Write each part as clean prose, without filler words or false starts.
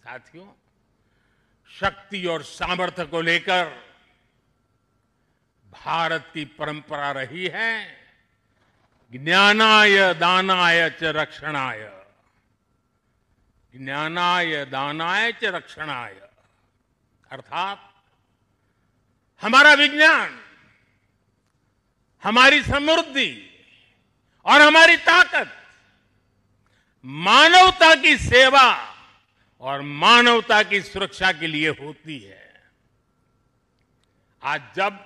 साथियों, शक्ति और सामर्थ्य को लेकर भारत की परंपरा रही है ज्ञानाय दानाय च रक्षणाय। ज्ञानाय दानाय च रक्षणाय अर्थात हमारा विज्ञान, हमारी समृद्धि और हमारी ताकत मानवता की सेवा और मानवता की सुरक्षा के लिए होती है। आज जब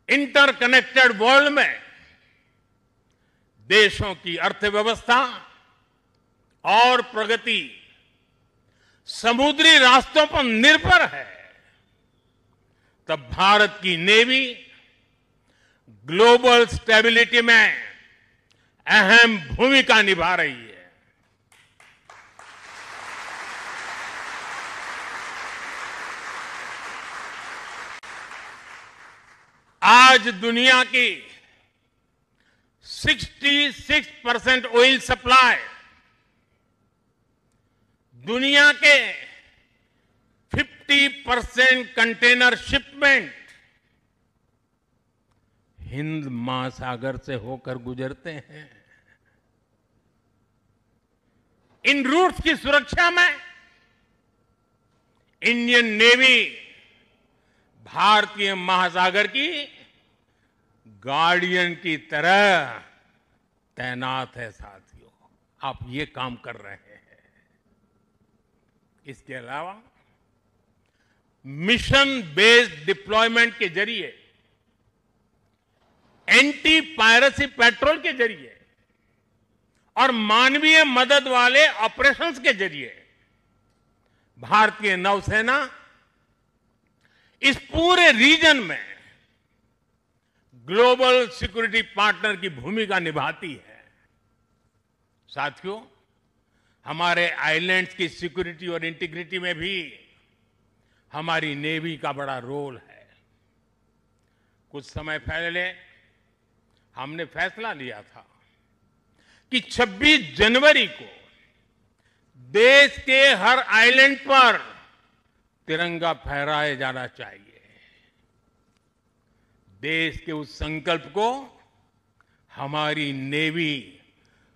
इंटरकनेक्टेड वर्ल्ड में देशों की अर्थव्यवस्था और प्रगति समुद्री रास्तों पर निर्भर है, तब भारत की नेवी ग्लोबल स्टेबिलिटी में अहम भूमिका निभा रही है। आज दुनिया की 66% ऑयल सप्लाई, दुनिया के 50% कंटेनर शिपमेंट हिंद महासागर से होकर गुजरते हैं। इन रूट्स की सुरक्षा में इंडियन नेवी भारतीय महासागर की गार्डियन की तरह तैनात है। साथियों, आप ये काम कर रहे हैं। इसके अलावा मिशन बेस्ड डिप्लॉयमेंट के जरिए, एंटी पायरेसी पेट्रोल के जरिए और मानवीय मदद वाले ऑपरेशंस के जरिए भारतीय नौसेना इस पूरे रीजन में ग्लोबल सिक्योरिटी पार्टनर की भूमिका निभाती है। साथियों, हमारे आइलैंड्स की सिक्योरिटी और इंटीग्रिटी में भी हमारी नेवी का बड़ा रोल है। कुछ समय पहले हमने फैसला लिया था कि 26 जनवरी को देश के हर आइलैंड पर तिरंगा फहराया जाना चाहिए। देश के उस संकल्प को हमारी नेवी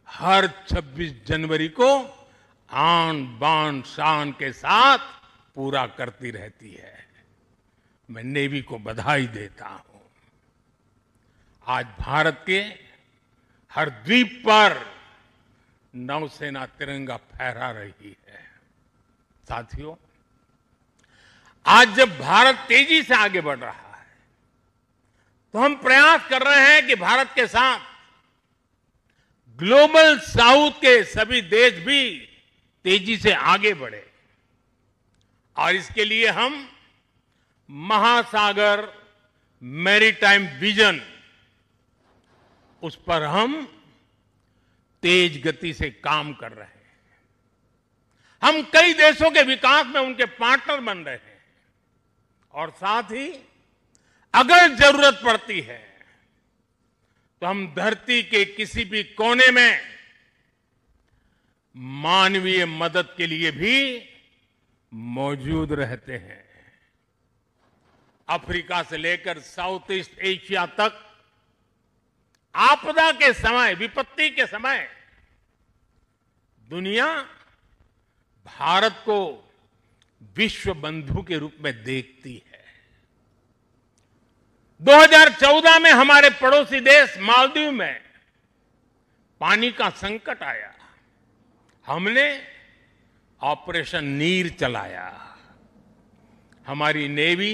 हर 26 जनवरी को आन बान शान के साथ पूरा करती रहती है। मैं नेवी को बधाई देता हूं। आज भारत के हर द्वीप पर नौसेना तिरंगा फहरा रही है। साथियों, आज जब भारत तेजी से आगे बढ़ रहा है, तो हम प्रयास कर रहे हैं कि भारत के साथ ग्लोबल साउथ के सभी देश भी तेजी से आगे बढ़े, और इसके लिए हम महासागर मैरीटाइम विजन, उस पर हम तेज गति से काम कर रहे हैं। हम कई देशों के विकास में उनके पार्टनर बन रहे हैं, और साथ ही अगर जरूरत पड़ती है तो हम धरती के किसी भी कोने में मानवीय मदद के लिए भी मौजूद रहते हैं। अफ्रीका से लेकर साउथ ईस्ट एशिया तक आपदा के समय, विपत्ति के समय दुनिया भारत को विश्व बंधु के रूप में देखती है। 2014 में हमारे पड़ोसी देश मालदीव में पानी का संकट आया। हमने ऑपरेशन नीर चलाया। हमारी नेवी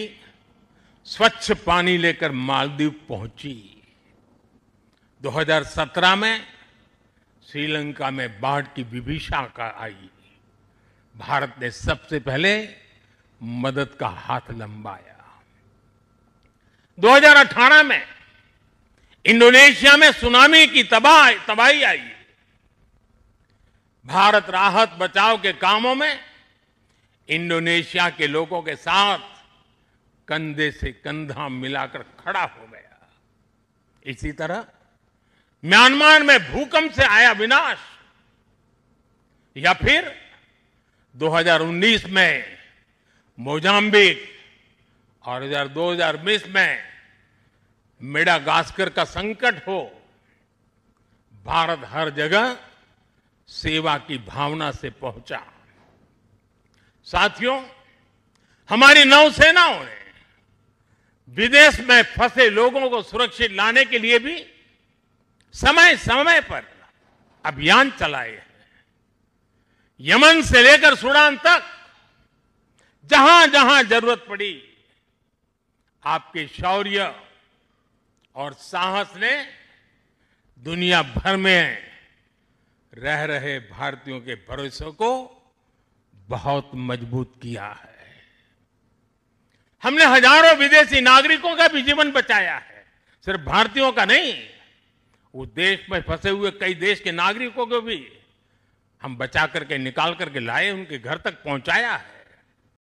स्वच्छ पानी लेकर मालदीव पहुंची। 2017 में श्रीलंका में बाढ़ की विभीषिका आई। भारत ने सबसे पहले मदद का हाथ लंबाया। 2018 में इंडोनेशिया में सुनामी की तबाही आई। भारत राहत बचाव के कामों में इंडोनेशिया के लोगों के साथ कंधे से कंधा मिलाकर खड़ा हो गया। इसी तरह म्यांमार में भूकंप से आया विनाश, या फिर 2019 में मोजाम्बिक और 2020 में मेडागास्कर का संकट हो, भारत हर जगह सेवा की भावना से पहुंचा। साथियों, हमारी नौसेनाओं ने विदेश में फंसे लोगों को सुरक्षित लाने के लिए भी समय समय पर अभियान चलाए हैं। यमन से लेकर सूडान तक जहां जहां जरूरत पड़ी, आपके शौर्य और साहस ने दुनिया भर में रह रहे भारतीयों के भरोसे को बहुत मजबूत किया है। हमने हजारों विदेशी नागरिकों का भी जीवन बचाया है, सिर्फ भारतीयों का नहीं, उस देश में फंसे हुए कई देश के नागरिकों को भी हम बचा करके निकाल करके लाए, उनके घर तक पहुंचाया है।